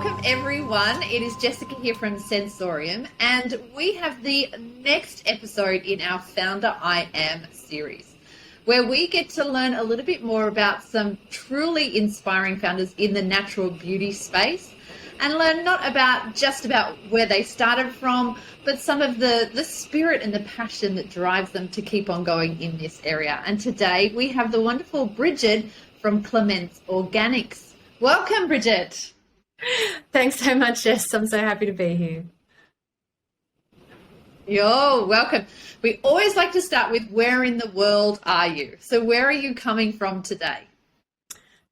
Welcome everyone. It is Jessica here from Sensoriam, and we have the next episode in our Founder.I.Am Series, where we get to learn a little bit more about some truly inspiring founders in the natural beauty space, and learn not about just about where they started from, but some of the spirit and the passion that drives them to keep on going in this area. And today we have the wonderful Bridget from Clemence Organics. Welcome, Bridget. Thanks so much, Jess. I'm so happy to be here. You're welcome. We always like to start with where in the world are you? So where are you coming from today?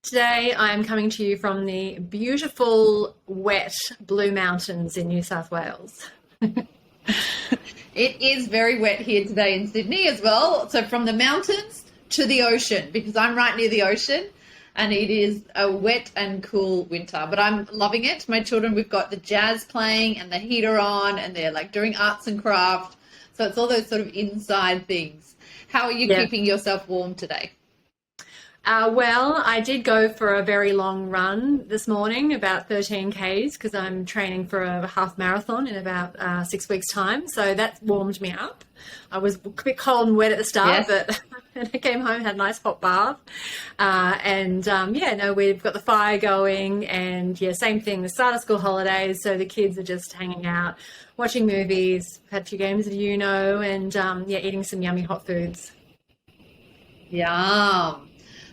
Today I'm coming to you from the beautiful, wet Blue Mountains in New South Wales. It is very wet here today in Sydney as well. So from the mountains to the ocean, because I'm right near the ocean. And it is a wet and cool winter, but I'm loving it. My children, we've got the jazz playing and the heater on, and they're like doing arts and craft. So it's all those sort of inside things. How are you keeping yourself warm today? Well, I did go for a very long run this morning, about 13 Ks, because I'm training for a half marathon in about 6 weeks' time. So that warmed me up. I was a bit cold and wet at the start, but I came home, had a nice hot bath. We've got the fire going, and same thing, the start of school holidays. So the kids are just hanging out, watching movies, had a few games of Uno, and eating some yummy hot foods. Yum.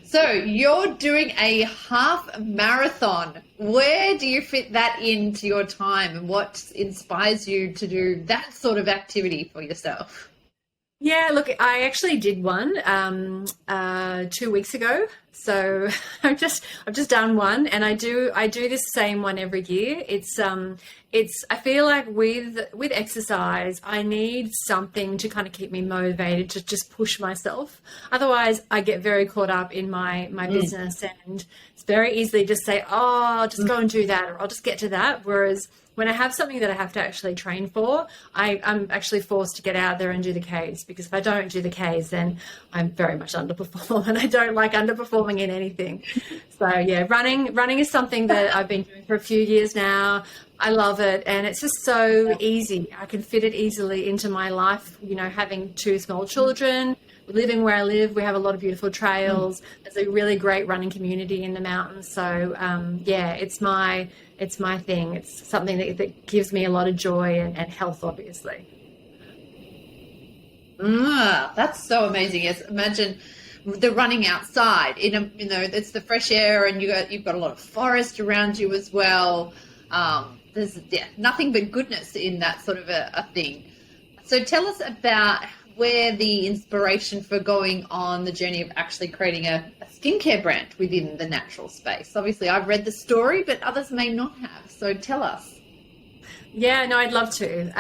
So you're doing a half marathon. Where do you fit that into your time, and what inspires you to do that sort of activity for yourself? Yeah, look, I actually did one 2 weeks ago. So I've just done one, and I do this same one every year. I feel like with exercise, I need something to kind of keep me motivated to just push myself. Otherwise, I get very caught up in my business, and it's very easily just say, oh, I'll just go and do that, or I'll just get to that. Whereas when I have something that I have to actually train for, I'm actually forced to get out there and do the Ks, because if I don't do the Ks, then I'm very much underperform, and I don't like underperforming in anything. So running is something that I've been doing for a few years now. I love it, and it's just so easy. I can fit it easily into my life, having 2 small children, living where I live. We have a lot of beautiful trails. There's a really great running community in the mountains. So it's my thing. It's something that gives me a lot of joy and health, obviously. That's so amazing. Yes, imagine the running outside. It's the fresh air, and you've got a lot of forest around you as well. There's nothing but goodness in that sort of a thing. So tell us about where the inspiration for going on the journey of actually creating a skincare brand within the natural space. Obviously, I've read the story, but others may not have. So tell us. Yeah, no, I'd love to.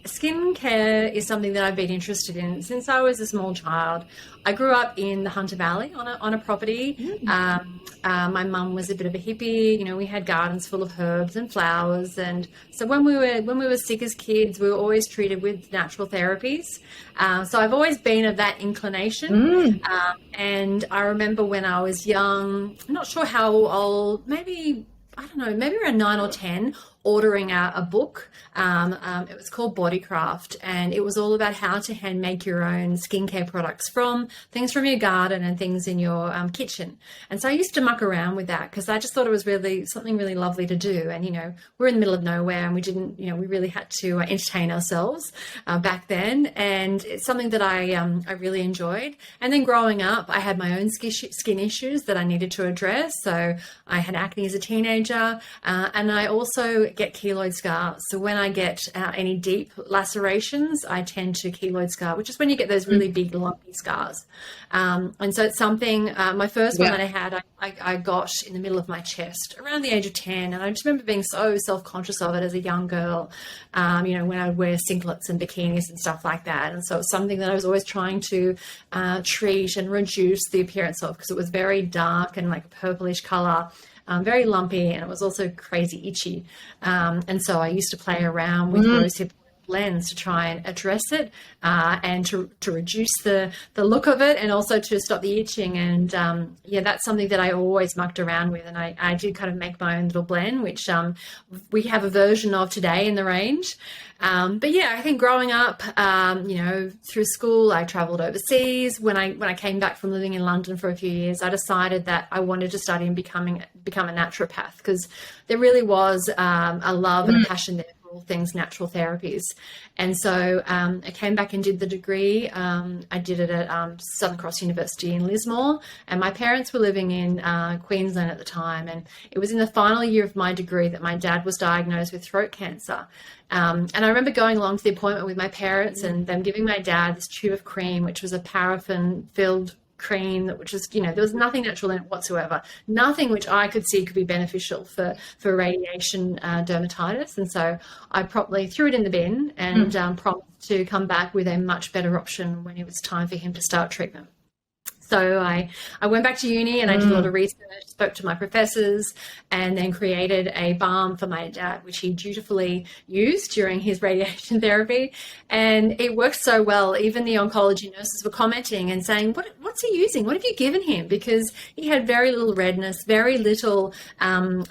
Skincare is something that I've been interested in since I was a small child. I grew up in the Hunter Valley on a property. My mum was a bit of a hippie. We had gardens full of herbs and flowers, and so when we were sick as kids, we were always treated with natural therapies. So I've always been of that inclination. And I remember when I was young, I'm not sure how old, maybe around 9 or 10, ordering a book. It was called Bodycraft, and it was all about how to hand make your own skincare products from things from your garden and things in your kitchen. And so I used to muck around with that, because I just thought it was really something really lovely to do. And we're in the middle of nowhere, and we didn't, we really had to entertain ourselves back then. And it's something that I really enjoyed. And then growing up, I had my own skin issues that I needed to address. So I had acne as a teenager, and I also get keloid scars. So when I get any deep lacerations, I tend to keloid scar, which is when you get those really big lumpy scars. And so it's something, my first one that I had, I got in the middle of my chest around the age of 10. And I just remember being so self-conscious of it as a young girl, when I would wear singlets and bikinis and stuff like that. And so it's something that I was always trying to treat and reduce the appearance of, because it was very dark and like a purplish color. Very lumpy, and it was also crazy itchy. And so I used to play around with rosehip blends to try and address it, and to reduce the look of it, and also to stop the itching. And that's something that I always mucked around with. And I did kind of make my own little blend, which we have a version of today in the range. But yeah, I think growing up, through school, I traveled overseas. When I came back from living in London for a few years, I decided that I wanted to study and become a naturopath, because there really was a love and a passion there for all things natural therapies. And so I came back and did the degree. I did it at Southern Cross University in Lismore, and my parents were living in Queensland at the time. And it was in the final year of my degree that my dad was diagnosed with throat cancer. And I remember going along to the appointment with my parents and them giving my dad this tube of cream, which was a paraffin-filled cream, which was, there was nothing natural in it whatsoever, nothing which I could see could be beneficial for radiation dermatitis. And so I promptly threw it in the bin and promised to come back with a much better option when it was time for him to start treatment. So I went back to uni and I did a lot of research, spoke to my professors, and then created a balm for my dad, which he dutifully used during his radiation therapy. And it worked so well. Even the oncology nurses were commenting and saying, what's he using? What have you given him? Because he had very little redness, very little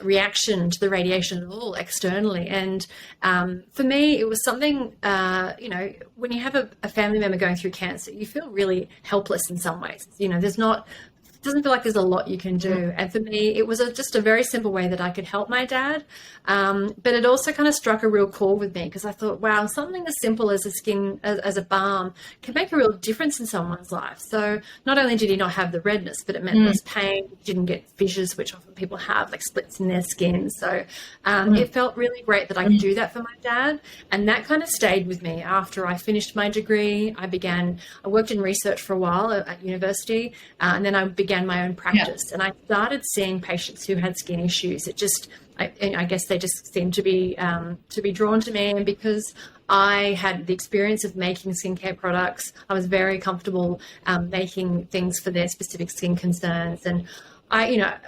reaction to the radiation at all externally. And for me, it was something, when you have a family member going through cancer, you feel really helpless in some ways. It doesn't feel like there's a lot you can do. And for me, it was just a very simple way that I could help my dad. But it also kind of struck a real chord with me, because I thought, wow, something as simple as as a balm can make a real difference in someone's life. So not only did he not have the redness, but it meant less pain. He didn't get fissures, which often people have, like splits in their skin. So it felt really great that I could do that for my dad. And that kind of stayed with me after I finished my degrey. I worked in research for a while at university, and then I began my own practice. And I started seeing patients who had skin issues. I guess they just seemed to be drawn to me. And because I had the experience of making skincare products, I was very comfortable making things for their specific skin concerns. And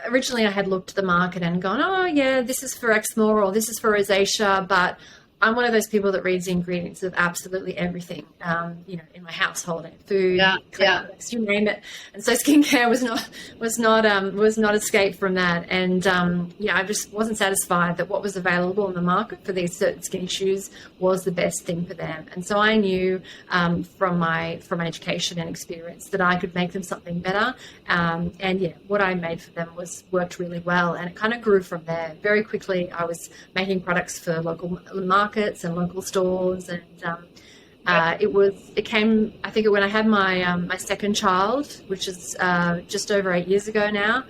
originally I had looked at the market and gone, oh yeah, this is for eczema or this is for rosacea, but I'm one of those people that reads the ingredients of absolutely everything, in my household, food, cosmetics, you name it. And so skincare was not escaped from that. And I just wasn't satisfied that what was available in the market for these certain skin issues was the best thing for them. And so I knew from my education and experience that I could make them something better. What I made for them worked really well, and it kind of grew from there. Very quickly, I was making products for local markets and local stores, and it came, I think, when I had my second child, which is just over 8 years ago now.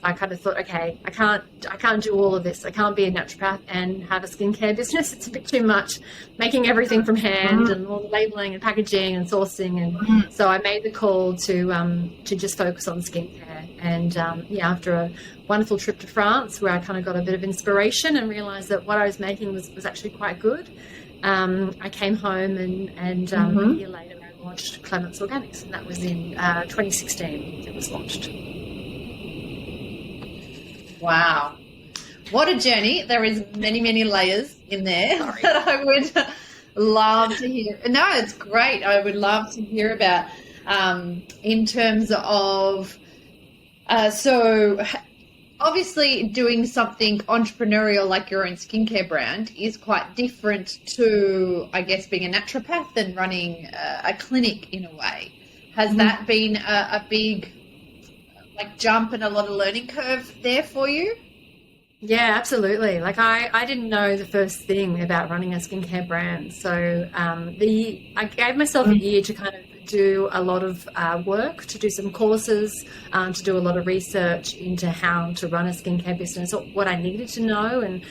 I kind of thought, okay, I can't do all of this. I can't be a naturopath and have a skincare business. It's a bit too much, making everything from hand and all the labeling and packaging and sourcing. And so I made the call to just focus on skincare. And after a wonderful trip to France, where I kind of got a bit of inspiration and realized that what I was making was actually quite good, I came home and a year later I launched Clemence Organics, and that was in 2016 it was launched. Wow. What a journey. There is many, many layers in there that I would love to hear. No, it's great. I would love to hear about in terms of, so obviously doing something entrepreneurial like your own skincare brand is quite different to, I guess, being a naturopath and running a clinic in a way. Has that been a big jump and a lot of learning curve there for you? Yeah, absolutely. I didn't know the first thing about running a skincare brand. So I gave myself a year to kind of do a lot of work, to do some courses, to do a lot of research into how to run a skincare business, what I needed to know and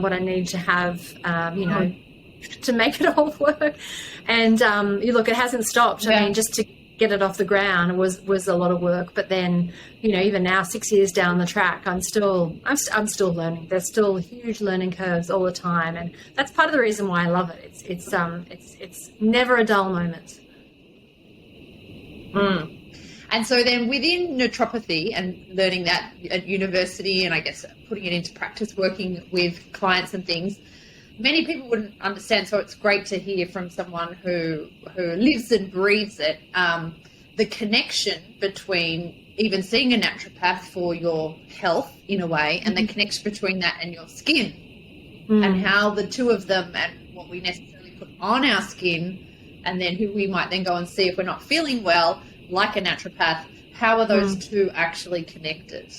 what I needed to have, to make it all work. And it hasn't stopped. I mean, just to get it off the ground was a lot of work. But then, even now, 6 years down the track, I'm still learning. There's still huge learning curves all the time, and that's part of the reason why I love it. It's never a dull moment. And so then within naturopathy and learning that at university, and I guess putting it into practice, working with clients and things, many people wouldn't understand. So it's great to hear from someone who lives and breathes it. The connection between even seeing a naturopath for your health in a way, and the connection between that and your skin, and how the two of them and what we necessarily put on our skin, and then who we might then go and see if we're not feeling well, like a naturopath, how are those two actually connected?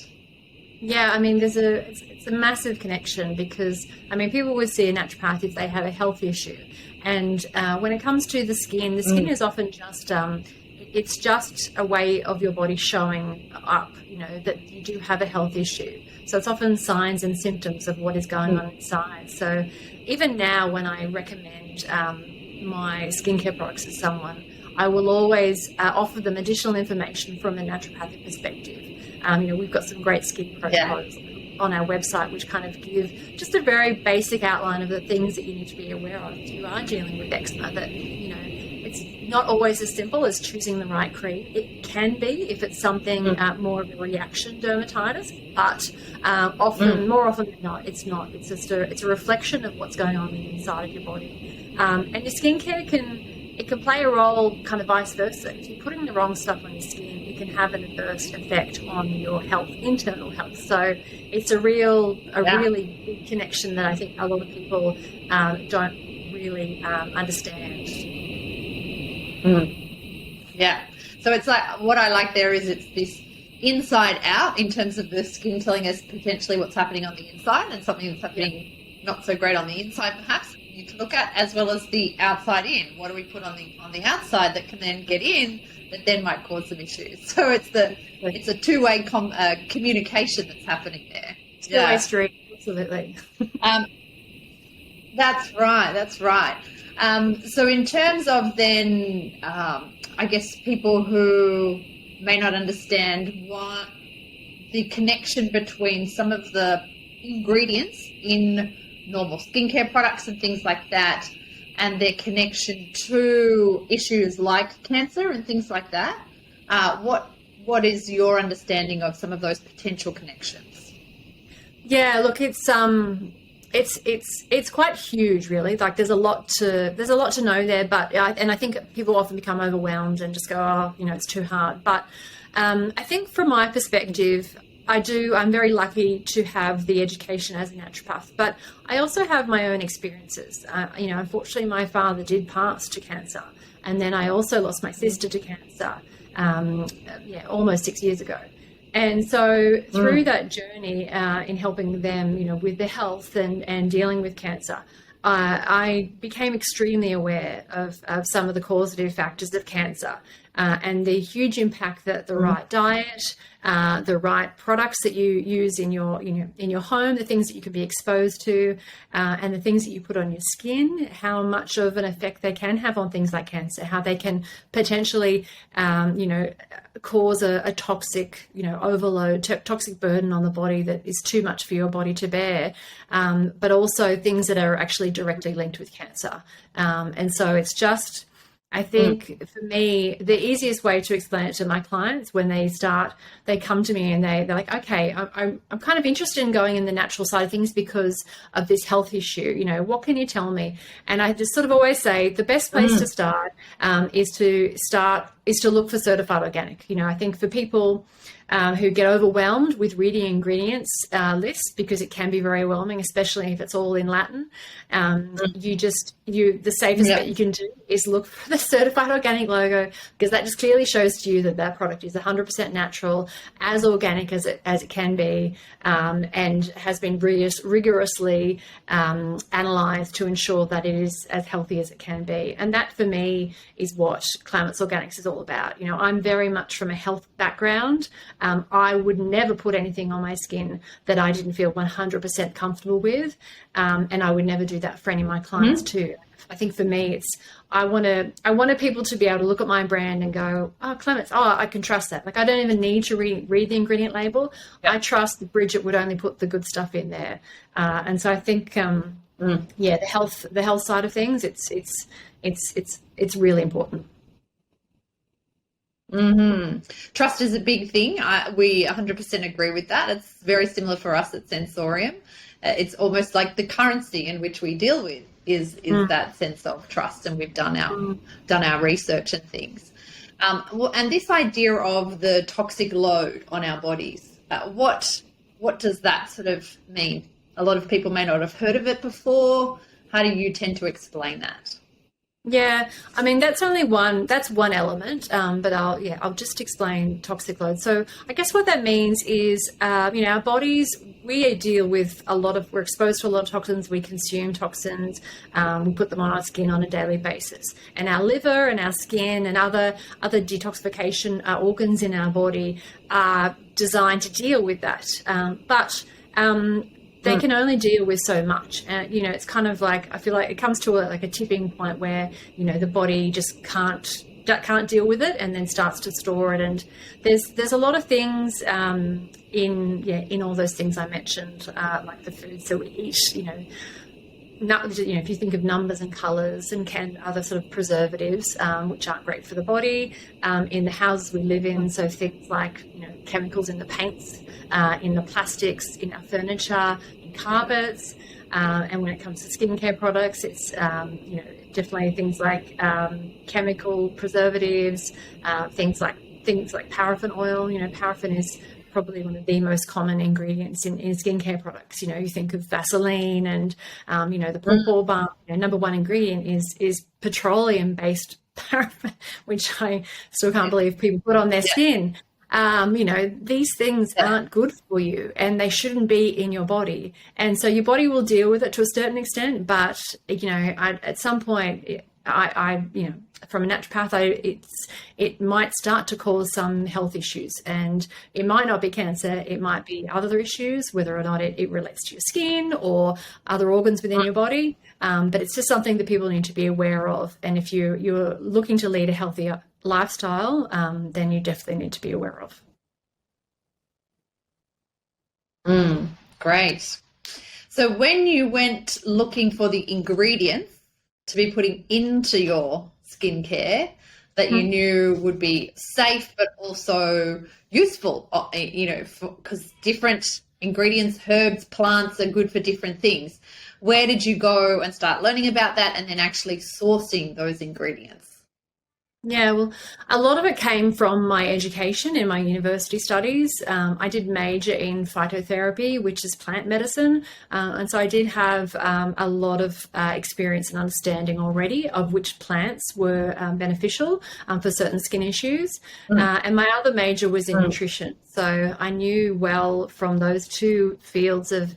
Yeah, I mean, it's a massive connection, because, I mean, people would see a naturopath if they have a health issue. And when it comes to the skin is often just, it's just a way of your body showing up, that you do have a health issue. So it's often signs and symptoms of what is going on inside. So even now, when I recommend my skincare products to someone, I will always offer them additional information from a naturopathic perspective. We've got some great skin protocols on our website, which kind of give just a very basic outline of the things that you need to be aware of if you are dealing with eczema. That, it's not always as simple as choosing the right cream. It can be if it's something more of a reaction dermatitis, but more often than not, it's not. It's just it's a reflection of what's going on inside of your body. And your skincare can play a role kind of vice versa. If you're putting the wrong stuff on your skin, it can have an adverse effect on your health, internal health. So it's a really big connection that I think a lot of people don't really understand. Yeah. So it's like, what I like there is it's this inside out in terms of the skin telling us potentially what's happening on the inside, and something that's happening not so great on the inside perhaps you need to look at, as well as the outside in. What do we put on the outside that can then get in that then might cause some issues? So it's a two-way communication that's happening there. Two-way street, absolutely. That's right. So in terms of then, I guess people who may not understand what the connection between some of the ingredients in normal skincare products and things like that, and their connection to issues like cancer and things like that, what is your understanding of some of those potential connections? Yeah, look, it's quite huge, really. Like there's a lot to know there, but I think people often become overwhelmed and just go, it's too hard. But I think from my perspective, I'm very lucky to have the education as a naturopath, but I also have my own experiences. Unfortunately, my father did pass to cancer, and then I also lost my sister to cancer, almost 6 years ago. And so through that journey in helping them, with their health and dealing with cancer, I became extremely aware of some of the causative factors of cancer and the huge impact that the right diet, the right products that you use in your home, the things that you can be exposed to, and the things that you put on your skin, how much of an effect they can have on things like cancer, how they can potentially, cause a toxic, overload, toxic burden on the body that is too much for your body to bear, but also things that are actually directly linked with cancer. And so it's just, I think for me, the easiest way to explain it to my clients when they come to me and they're like, okay, I'm kind of interested in going in the natural side of things because of this health issue. What can you tell me? And I just sort of always say the best place to start is to look for certified organic. I think for people who get overwhelmed with reading ingredients lists, because it can be very overwhelming, especially if it's all in Latin. The safest bet you can do is look for the certified organic logo, because that just clearly shows to you that product is 100% natural, as organic as it can be, and has been rigorously analysed to ensure that it is as healthy as it can be. And that for me is what Clemence Organics is all about. I'm very much from a health background. I would never put anything on my skin that I didn't feel 100% comfortable with, and I would never do that for any of my clients too. I think for me, I want people to be able to look at my brand and go, oh, Clemence, I can trust that. Like I don't even need to read the ingredient label. Yep. I trust that Bridget would only put the good stuff in there. And so I think, the health side of things, it's really important. Trust is a big thing. We 100% agree with that. It's very similar for us at Sensorium. it's almost like the currency in which we deal with is that sense of trust, and we've done our research and things. And this idea of the toxic load on our bodies, what does that sort of mean? A lot of people may not have heard of it before. How do you tend to explain that? Yeah, I mean, that's one element, but I'll just explain toxic load. So I guess what that means is, our bodies, we're exposed to a lot of toxins, we consume toxins, we put them on our skin on a daily basis. And our liver and our skin and other detoxification organs in our body are designed to deal with that. But they can only deal with so much. And, it's kind of like, I feel like it comes to a tipping point where, the body just can't deal with it and then starts to store it. And there's a lot of things in all those things I mentioned, like the foods that we eat, if you think of numbers and colours and other sort of preservatives, which aren't great for the body, in the houses we live in, so things like chemicals in the paints, in the plastics, in our furniture, in carpets, and when it comes to skincare products, it's definitely things like chemical preservatives, things like paraffin oil. Paraffin is probably one of the most common ingredients in skincare products. You think of Vaseline and, the pawpaw balm. Number one ingredient is petroleum-based paraffin, which I still can't believe people put on their skin. These things aren't good for you and they shouldn't be in your body. And so your body will deal with it to a certain extent, but, at some point, from a naturopath, it might start to cause some health issues, and it might not be cancer. It might be other issues, whether or not it relates to your skin or other organs within your body. But it's just something that people need to be aware of. And if you're looking to lead a healthier lifestyle, then you definitely need to be aware of. Great. So when you went looking for the ingredients to be putting into your skincare that you knew would be safe but also useful, because different ingredients, herbs, plants are good for different things. Where did you go and start learning about that and then actually sourcing those ingredients? Yeah, well, a lot of it came from my education in my university studies. I did major in phytotherapy, which is plant medicine. And so I did have a lot of experience and understanding already of which plants were beneficial for certain skin issues. And my other major was in nutrition. So I knew well from those two fields of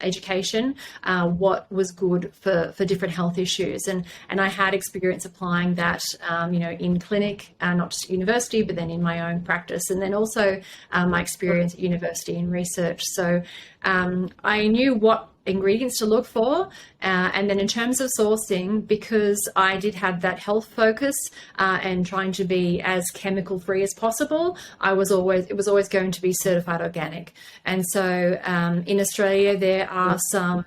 education what was good for different health issues. And I had experience applying that in clinic, not just at university, but then in my own practice. And then also my experience at university in research. So I knew what ingredients to look for, and then in terms of sourcing, because I did have that health focus and trying to be as chemical free as possible, it was always going to be certified organic. And so in Australia there are some,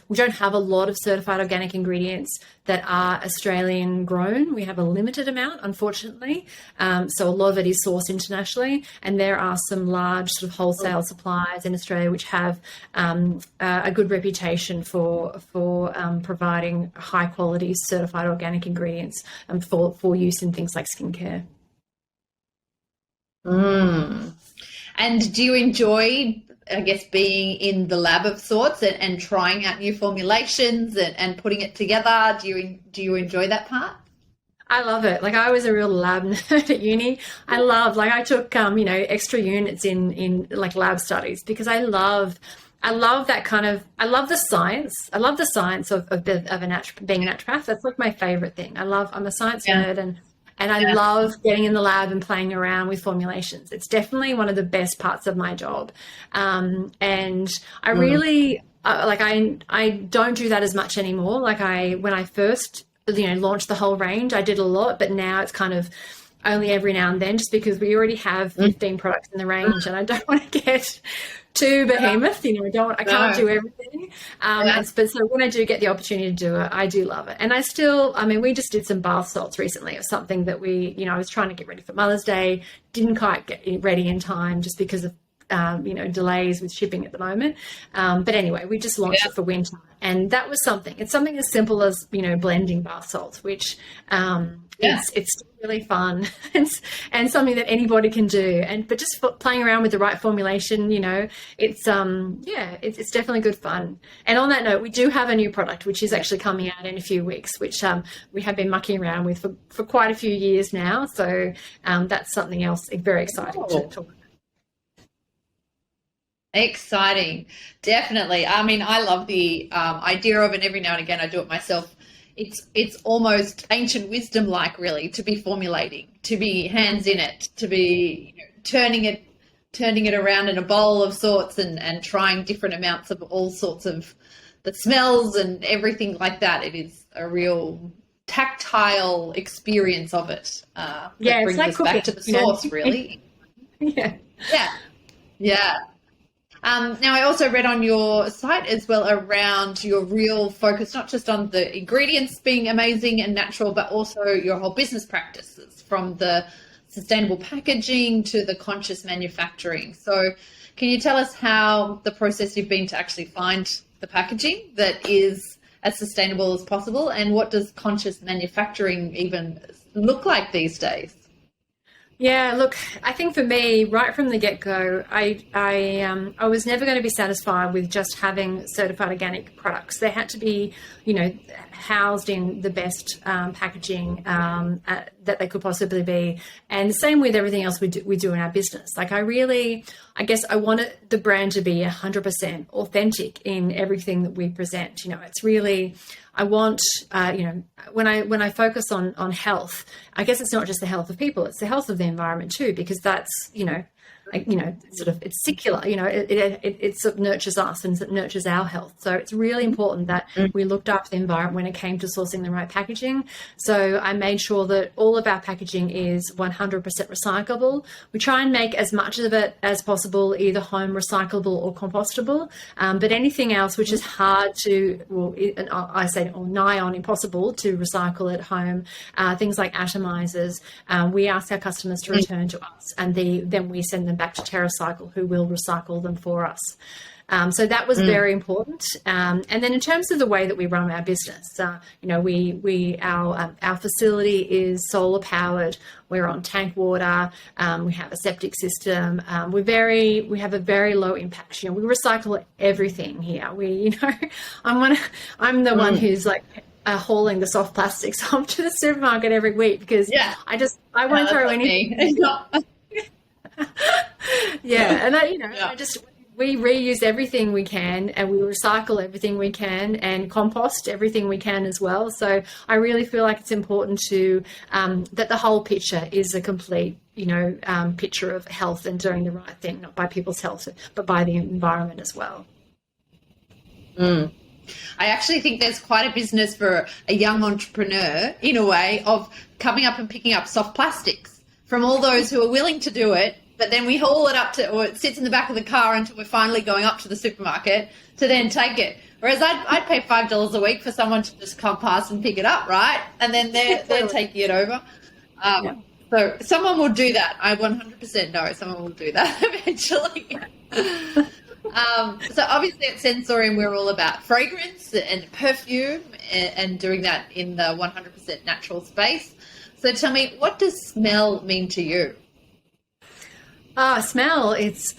we don't have a lot of certified organic ingredients that are Australian grown. We have a limited amount, unfortunately. So a lot of it is sourced internationally, and there are some large sort of wholesale suppliers in Australia which have a good reputation for providing high quality certified organic ingredients for use in things like skincare. And do you enjoy, I guess, being in the lab of sorts and trying out new formulations and putting it together? Do you enjoy that part? I love it. Like, I was a real lab nerd at uni. I took extra units in like lab studies because I love that kind of, I love the science. I love the science of being a naturopath. That's like my favorite thing. I'm a science nerd, and I love getting in the lab and playing around with formulations. It's definitely one of the best parts of my job. And I really, I don't do that as much anymore. When I first, launched the whole range, I did a lot, but now it's kind of only every now and then, just because we already have 15 products in the range and I don't want to get too behemoth. I can't do everything. But so when I do get the opportunity to do it, I do love it. And we just did some bath salts recently of something that I was trying to get ready for Mother's Day, didn't quite get ready in time just because of delays with shipping at the moment. But anyway, we just launched it for winter. And that was something. It's something as simple as, blending bath salts, which it's still really fun and something that anybody can do. But just playing around with the right formulation, it's definitely good fun. And on that note, we do have a new product, which is actually coming out in a few weeks, which we have been mucking around with for quite a few years now. So that's something else very exciting to talk about. Exciting. Definitely. I mean, I love the idea of it. Every now and again I do it myself. It's almost ancient wisdom like, really, to be formulating, to be hands in it, to be turning it around in a bowl of sorts and trying different amounts of all sorts of the smells and everything like that. It is a real tactile experience of it. That brings like us cooking, back to the source, really. Yeah. Now, I also read on your site as well around your real focus, not just on the ingredients being amazing and natural, but also your whole business practices, from the sustainable packaging to the conscious manufacturing. So can you tell us how the process you've been to actually find the packaging that is as sustainable as possible, and what does conscious manufacturing even look like these days? Yeah, look, I think for me, right from the get-go, I was never going to be satisfied with just having certified organic products. They had to be, housed in the best packaging that they could possibly be. And the same with everything else we do in our business. Like, I guess I wanted the brand to be 100% authentic in everything that we present. It's really, I want, when I focus on health, I guess it's not just the health of people, it's the health of the environment too, because that's, it's secular, it sort of nurtures us and it nurtures our health. So it's really important that we looked after the environment when it came to sourcing the right packaging. So I made sure that all of our packaging is 100% recyclable. We try and make as much of it as possible, either home recyclable or compostable. But anything else which is hard to, or nigh on impossible to recycle at home, things like atomizers, we ask our customers to return to us, and then we send them back to TerraCycle, who will recycle them for us. So that was very important. And then in terms of the way that we run our business, our facility is solar powered. We're on tank water. We have a septic system. We have a very low impact. We recycle everything here. I'm the one who's like hauling the soft plastics off to the supermarket every week, because I won't throw anything. We reuse everything we can, and we recycle everything we can, and compost everything we can as well. So I really feel like it's important to that the whole picture is a complete picture of health and doing the right thing, not by people's health but by the environment as well. I actually think there's quite a business for a young entrepreneur, in a way, of coming up and picking up soft plastics from all those who are willing to do it, but then we haul it up or it sits in the back of the car until we're finally going up to the supermarket to then take it. Whereas I'd pay $5 a week for someone to just come past and pick it up, right? And then they're taking it over. So someone will do that. I 100% know someone will do that eventually. So obviously at Sensoriam, we're all about fragrance and perfume and doing that in the 100% natural space. So tell me, what does smell mean to you? Smell is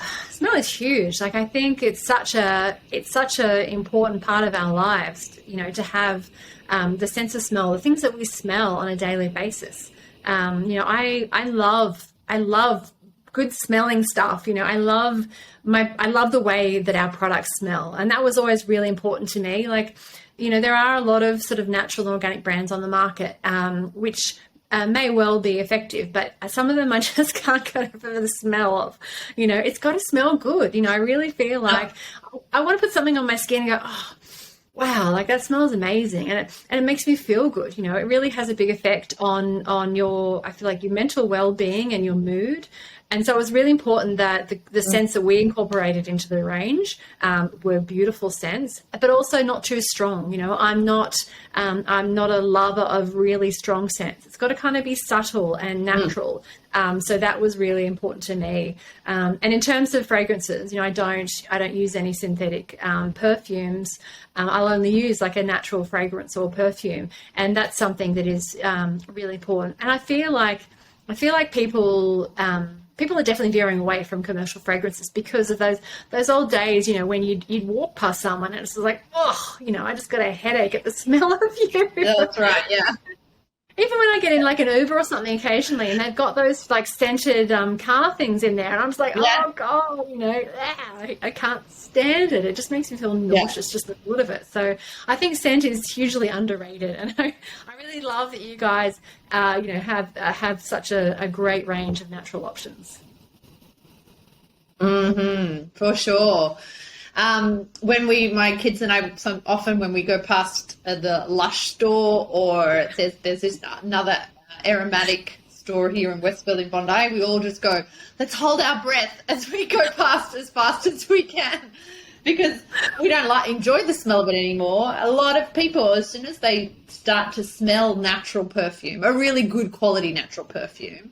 huge. Like, I think it's such a important part of our lives, to have the sense of smell, the things that we smell on a daily basis. I love good smelling stuff. I love the way that our products smell, and that was always really important to me. Like, there are a lot of sort of natural and organic brands on the market, which may well be effective, but some of them I just can't get over the smell of. It's got to smell good. I really feel like I want to put something on my skin and go, oh, wow, like that smells amazing, and it makes me feel good. It really has a big effect on your, I feel like, your mental well-being and your mood. And so it was really important that the scents that we incorporated into the range were beautiful scents, but also not too strong. You know, I'm not a lover of really strong scents. It's got to kind of be subtle and natural. So that was really important to me. And in terms of fragrances, you know, I don't use any synthetic perfumes. I'll only use like a natural fragrance or perfume, and that's something that is really important. And I feel like people are definitely veering away from commercial fragrances because of those old days, you know, when you'd walk past someone and it's like, oh, you know, I just got a headache at the smell of you. That's right, yeah. Even when I get in like an Uber or something occasionally and they've got those like scented car things in there and I'm just like, oh God, you know, I can't stand it. It just makes me feel nauseous, just the thought of it. So I think scent is hugely underrated, and I really love that you guys, you know, have such a great range of natural options. For sure. When my kids and I, often when we go past the Lush store, or there's this another aromatic store here in Westfield in Bondi, we all just go, let's hold our breath as we go past as fast as we can, because we don't enjoy the smell of it anymore. A lot of people, as soon as they start to smell natural perfume, a really good quality natural perfume,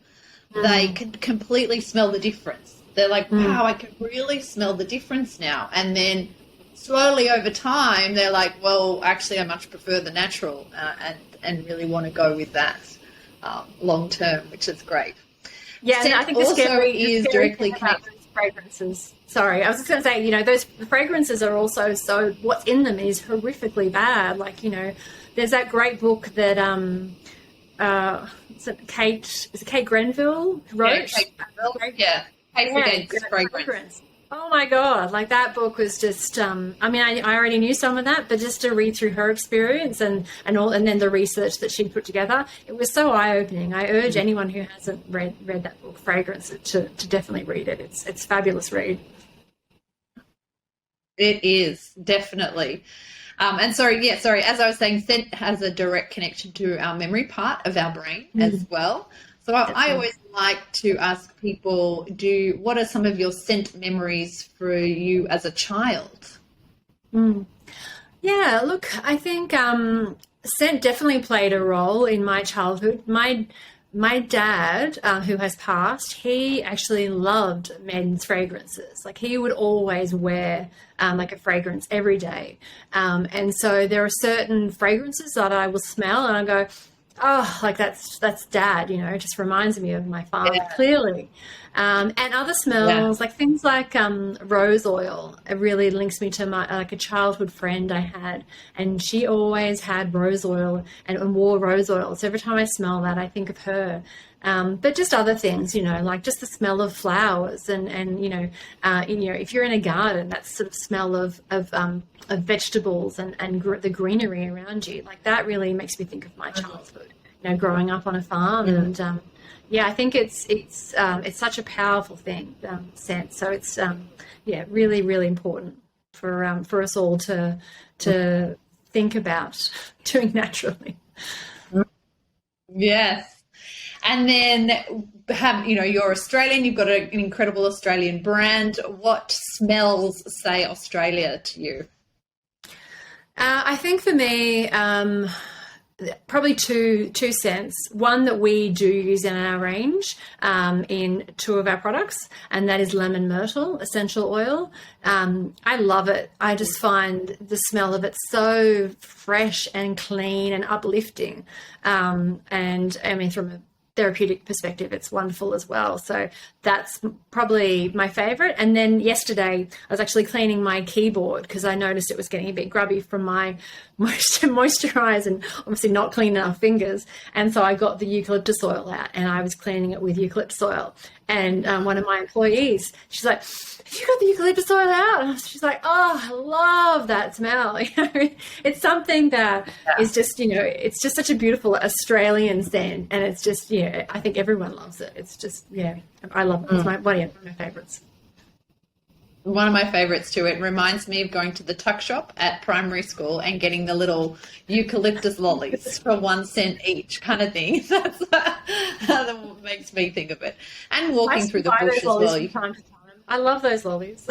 they can completely smell the difference. They're like, wow, I can really smell the difference now. And then slowly over time, they're like, well, actually, I much prefer the natural and really want to go with that long term, which is great. Yeah, and I think the scary is directly connected. Fragrances. Sorry, I was just going to say, you know, the fragrances are also what's in them is horrifically bad. Like, you know, there's that great book that Kate Grenville wrote? Yeah, Kate Grenville, yeah. Fragrance. Oh my God, like that book was just, I mean, I already knew some of that, but just to read through her experience and then the research that she put together, it was so eye-opening. I urge anyone who hasn't read that book, Fragrance, to definitely read it. It's a fabulous read. It is, definitely. And sorry, as I was saying, scent has a direct connection to our memory part of our brain as well. So I always like to ask people, what are some of your scent memories for you as a child? Yeah, look, I think scent definitely played a role in my childhood. My dad, who has passed, he actually loved men's fragrances. Like he would always wear like a fragrance every day. And so there are certain fragrances that I will smell and I go, oh, like that's Dad, you know, it just reminds me of my father, clearly. And other smells, like things like rose oil, it really links me to a childhood friend I had, and she always had rose oil and wore rose oil. So every time I smell that, I think of her. But just other things, you know, like just the smell of flowers and you know, if you're in a garden, that sort of smell of vegetables and the greenery around you, like that really makes me think of my childhood, you know, growing up on a farm. And I think it's such a powerful thing, scent. So it's really, really important for us all to think about doing naturally. Yes. And then you're Australian, you've got an incredible Australian brand. What smells say Australia to you? I think for me, probably two scents. One that we do use in our range in two of our products, and that is lemon myrtle essential oil. I love it. I just find the smell of it so fresh and clean and uplifting. And I mean, from a therapeutic perspective, it's wonderful as well. So that's probably my favorite. And then yesterday I was actually cleaning my keyboard because I noticed it was getting a bit grubby from my moisturize and obviously not cleaning our fingers. And so I got the eucalyptus oil out and I was cleaning it with eucalyptus oil. And one of my employees, she's like, have you got the eucalyptus oil out? And she's like, oh, I love that smell. It's something that is just, it's just such a beautiful Australian scent. And it's just, I think everyone loves it. It's just, I love it. It's one of my favorites. One of my favorites too. It reminds me of going to the tuck shop at primary school and getting the little eucalyptus lollies for 1 cent each, kind of thing. That's that makes me think of it. And I walking still through the buy bush those as lollies well. from time to time. I love those lollies.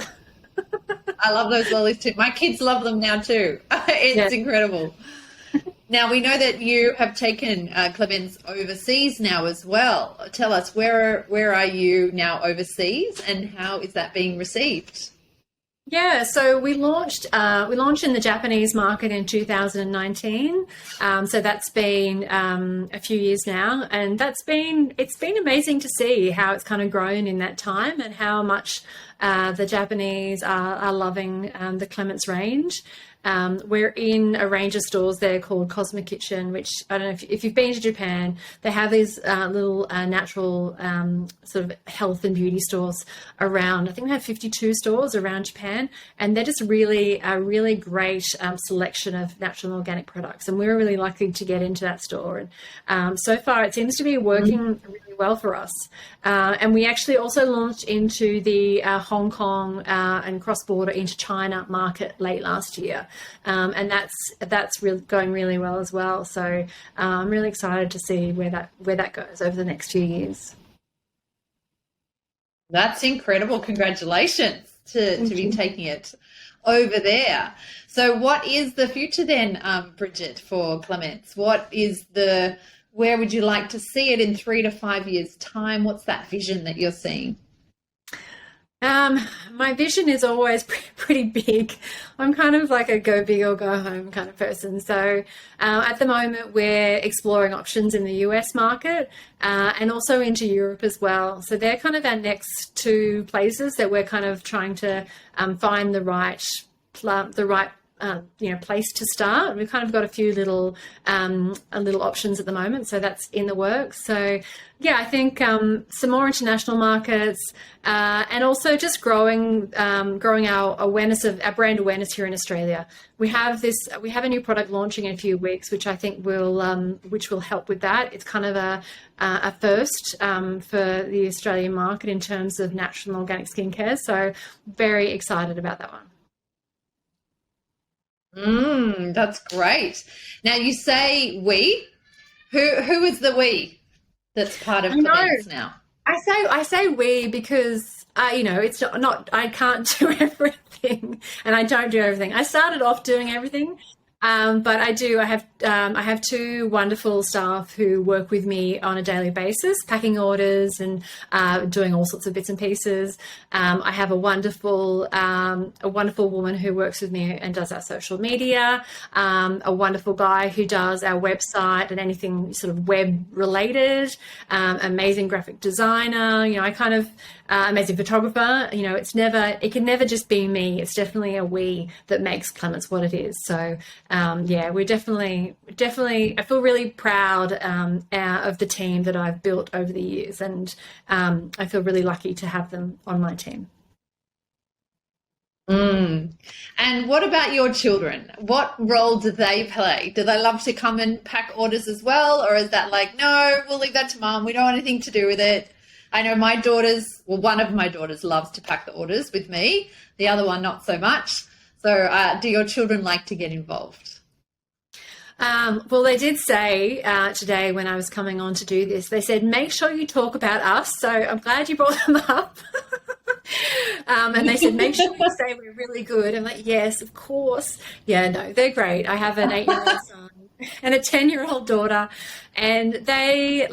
I love those lollies too. My kids love them now too. It's Yeah. incredible. Now we know that you have taken Clemence overseas now as well. Tell us where are you now overseas, and how is that being received? Yeah, so we launched in the Japanese market in 2019. So that's been a few years now, and it's been amazing to see how it's kind of grown in that time and how much the Japanese are loving the Clemence range. We're in a range of stores there called Cosmic Kitchen, which I don't know if you've been to Japan. They have these little natural sort of health and beauty stores around. I think they have 52 stores around Japan, and they're just really a really great selection of natural and organic products. And we were really lucky to get into that store. And so far, it seems to be working really well for us. And we actually also launched into the Hong Kong and cross-border into China market late last year. And that's really going really well as well. So I'm really excited to see where that goes over the next few years. That's incredible. Congratulations to be taking it over there. So what is the future then, Bridget, for Clemence? Where would you like to see it in 3 to 5 years' time? What's that vision that you're seeing? My vision is always pretty big. I'm kind of like a go big or go home kind of person. So at the moment, we're exploring options in the US market and also into Europe as well. So they're kind of our next two places that we're kind of trying to find the right place to start. We've kind of got a few little options at the moment, so that's in the works. So yeah, I think some more international markets and also just growing our awareness of our brand awareness here in Australia. We have a new product launching in a few weeks, which I think will help with that. It's kind of a first for the Australian market in terms of natural and organic skincare. So very excited about that one. That's great. Now you say we. Who is the we that's part of I know. Clemence now? I say we because it's not I can't do everything, and I don't do everything. I started off doing everything, but I do. I have two wonderful staff who work with me on a daily basis, packing orders and doing all sorts of bits and pieces. I have a wonderful woman who works with me and does our social media. A wonderful guy who does our website and anything sort of web related. Amazing graphic designer. I kind of amazing photographer. It can never just be me. It's definitely a we that makes Clemence what it is. So we're definitely. I feel really proud of the team that I've built over the years, and I feel really lucky to have them on my team. And what about your children? What role do they play? Do they love to come and pack orders as well, or is that like, no, we'll leave that to mum, we don't want anything to do with it? I know one of my daughters loves to pack the orders with me, the other one not so much. So do your children like to get involved? Well, they did say today when I was coming on to do this, they said, make sure you talk about us. So I'm glad you brought them up. And they said, make sure you say we're really good. I'm like, yes, of course. Yeah, no, they're great. I have an 8-year-old son and a 10-year-old daughter. And I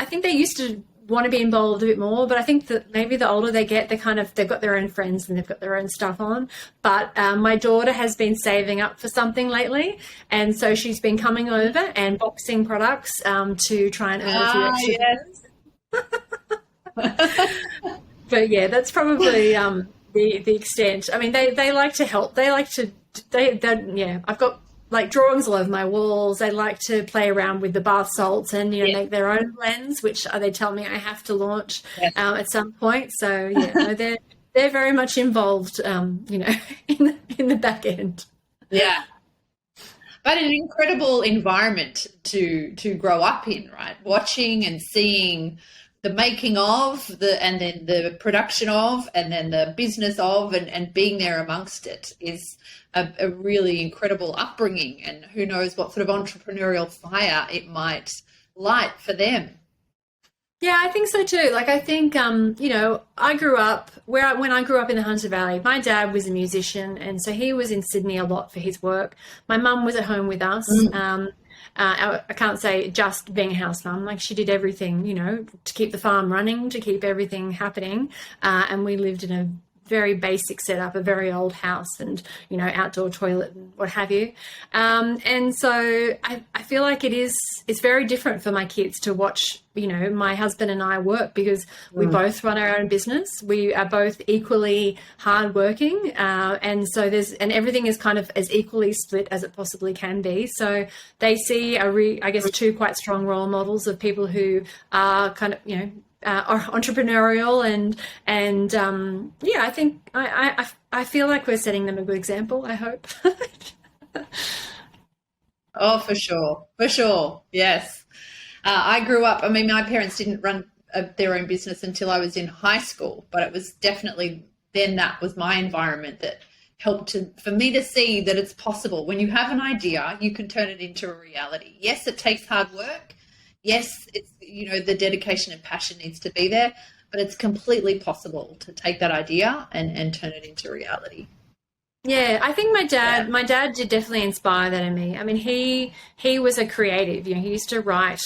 think they used to want to be involved a bit more, but I think that maybe the older they get, they've got their own friends and they've got their own stuff on. But my daughter has been saving up for something lately, and so she's been coming over and boxing products to try and earn a few extra. Yes. But yeah, that's probably the extent. I mean, they like to help. They like to. I've got like drawings all over my walls. They like to play around with the bath salts and make their own blends, which they tell me I have to launch at some point. So they're very much involved, in the back end. Yeah, but an incredible environment to grow up in, right? Watching and seeing the making of and then the production of, and then the business of, and being there amongst it is a really incredible upbringing. And who knows what sort of entrepreneurial fire it might light for them. Yeah, I think so too. Like, I think, I grew up when I grew up in the Hunter Valley, my dad was a musician. And so he was in Sydney a lot for his work. My mum was at home with us. I can't say just being a house mum, like she did everything, to keep the farm running, to keep everything happening. And we lived in a very basic setup, a very old house, and outdoor toilet and what have you. And so I feel like it's very different for my kids to watch my husband and I work, because we both run our own business. We are both equally hardworking, and so everything is kind of as equally split as it possibly can be. So they see I guess two quite strong role models of people who are kind of are entrepreneurial, and I think I feel like we're setting them a good example, I hope. Oh, for sure, yes. I grew up, my parents didn't run their own business until I was in high school, but it was definitely then that was my environment that helped for me to see that it's possible. When you have an idea, you can turn it into a reality. Yes, it takes hard work. Yes, it's the dedication and passion needs to be there, but it's completely possible to take that idea and turn it into reality. Yeah, I think my dad did definitely inspire that in me. I mean, he was a creative. He used to write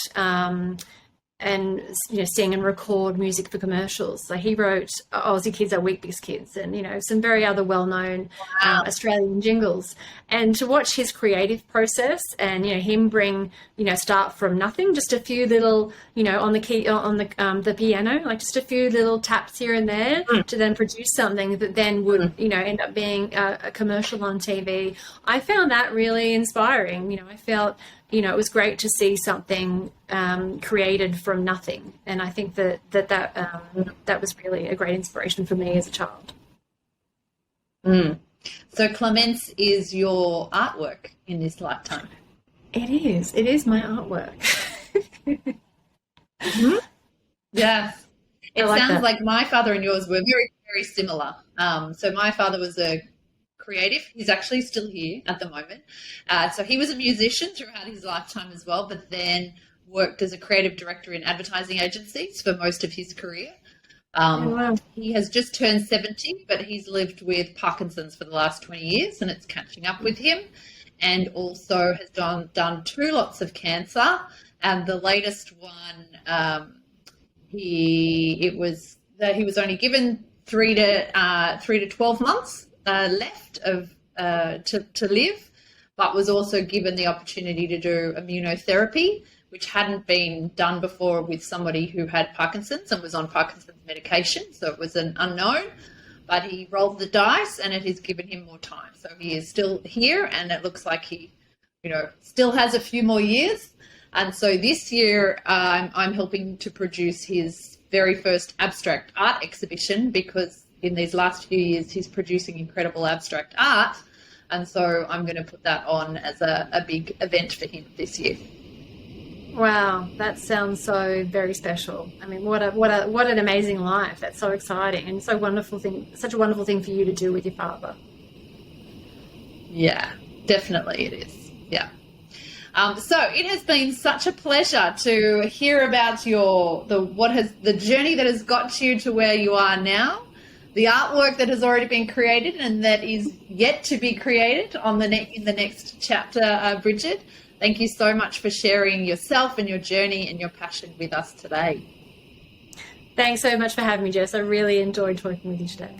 and sing and record music for commercials. So he wrote Aussie Kids Are Weet-Bix Kids, and some very other well-known Australian jingles. And to watch his creative process and him bring start from nothing, just a few little on the piano, like just a few little taps here and there, to then produce something that then would end up being a commercial on TV. I found that really inspiring. I felt it was great to see something created from nothing, and I think that was really a great inspiration for me as a child. So Clemence is your artwork in this lifetime. It is my artwork. Yeah, it like sounds that. like my father and yours were very, very similar. So my father was a creative. He's actually still here at the moment. So he was a musician throughout his lifetime as well, but then worked as a creative director in advertising agencies for most of his career. Wow. He has just turned 70, but he's lived with Parkinson's for the last 20 years, and it's catching up with him. And also has done 2 lots of cancer. And the latest one, he was only given 3 to 12 months left of to live, but was also given the opportunity to do immunotherapy, which hadn't been done before with somebody who had Parkinson's and was on Parkinson's medication. So it was an unknown, but he rolled the dice and it has given him more time. So he is still here, and it looks like he, still has a few more years. And so this year I'm helping to produce his very first abstract art exhibition, because in these last few years he's producing incredible abstract art. And so I'm going to put that on as a big event for him this year. Wow, that sounds so very special. I mean, what an amazing life. That's so exciting, and such a wonderful thing for you to do with your father. Yeah, definitely it is. Yeah. So it has been such a pleasure to hear about the journey that has got you to where you are now, the artwork that has already been created and that is yet to be created in the next chapter, Bridget. Thank you so much for sharing yourself and your journey and your passion with us today. Thanks so much for having me, Jess. I really enjoyed talking with you today.